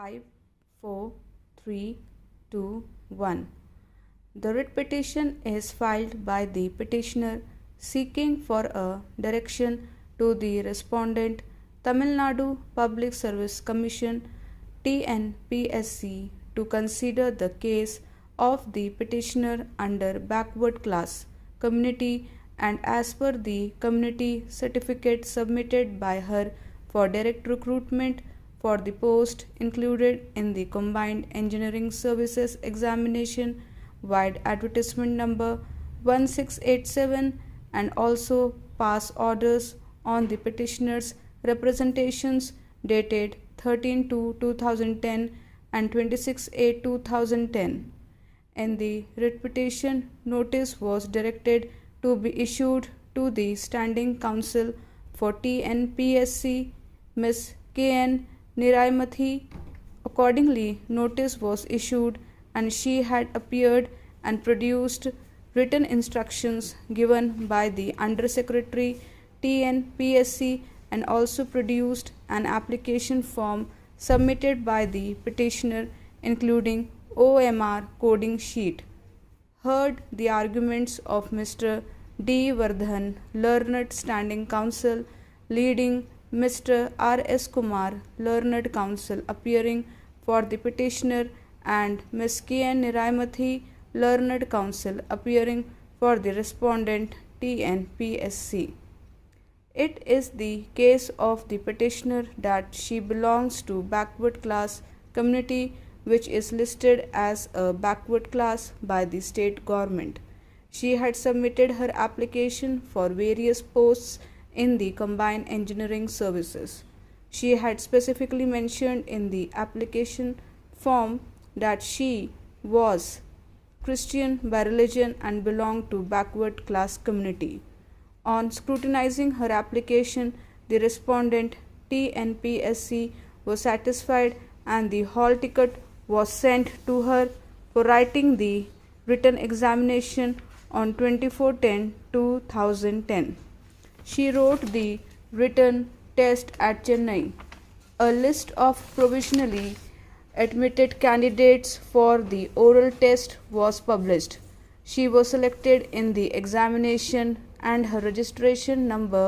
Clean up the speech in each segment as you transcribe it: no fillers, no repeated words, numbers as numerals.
5, 4, 3, 2, 1. The writ petition is filed by the petitioner seeking for a direction to the respondent, Tamil Nadu Public Service Commission (TNPSC) to consider the case of the petitioner under backward class community and as per the community certificate submitted by her for direct recruitment for the post included in the Combined Engineering Services Examination wide advertisement number 1687 and also pass orders on the petitioner's representations dated 13/2/2010 and 26/8/2010. In the writ petition, notice was directed to be issued to the Standing Counsel for TNPSC, Ms. K.N. Niraimathi. Accordingly, notice was issued and she had appeared and produced written instructions given by the Under Secretary TNPSC and also produced an application form submitted by the petitioner including OMR coding sheet. Heard the arguments of Mr. D. Vardhan, Learned Standing Counsel, leading Mr. R. S. Kumar, Learned Counsel, appearing for the petitioner, and Ms. K. N. Niraimathi, Learned Counsel, appearing for the respondent TNPSC. It is the case of the petitioner that she belongs to backward class community which is listed as a backward class by the state government. She had submitted her application for various posts in the Combined Engineering Services. She had specifically mentioned in the application form that she was Christian by religion and belonged to backward class community. On scrutinizing her application, the respondent TNPSC was satisfied and the hall ticket was sent to her for writing the written examination on 24/10/2010. She wrote the written test at Chennai. A list of provisionally admitted candidates for the oral test was published. She was selected in the examination and her registration number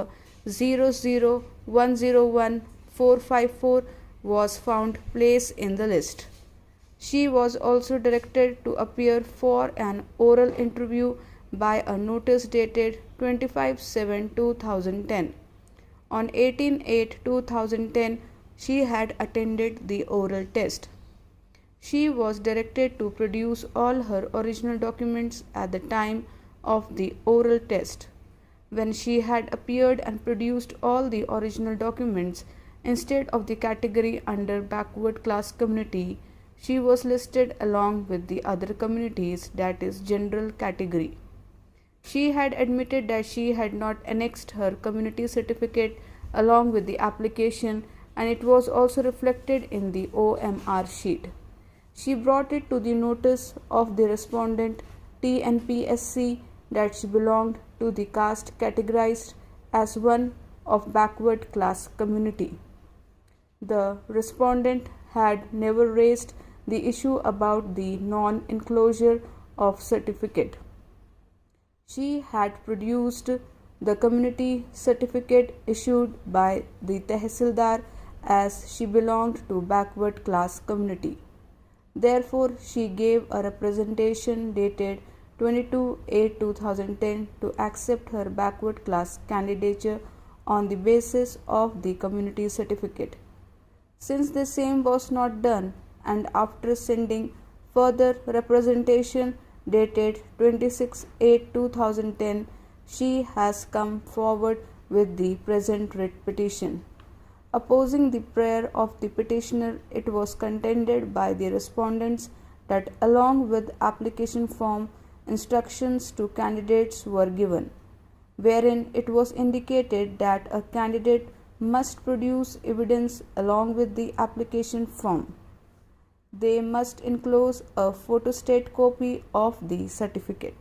00101454 was found placed in the list. She was also directed to appear for an oral interview by a notice dated 25/7/2010. On 18/8/2010, she had attended the oral test. She was directed to produce all her original documents at the time of the oral test. When she had appeared and produced all the original documents, instead of the category under backward class community, she was listed along with the other communities, that is general category. She had admitted that she had not annexed her community certificate along with the application and it was also reflected in the OMR sheet. She brought it to the notice of the respondent TNPSC that she belonged to the caste categorized as one of backward class community. The respondent had never raised the issue about the non-enclosure of certificate. She had produced the community certificate issued by the Tehsildar as she belonged to backward class community. Therefore, she gave a representation dated 22/8/2010 to accept her backward class candidature on the basis of the community certificate. Since the same was not done, and after sending further representation dated 26/8/2010, she has come forward with the present writ petition. Opposing the prayer of the petitioner, it was contended by the respondents that along with application form, instructions to candidates were given, wherein it was indicated that a candidate must produce evidence along with the application form. They must enclose a photostat copy of the certificate.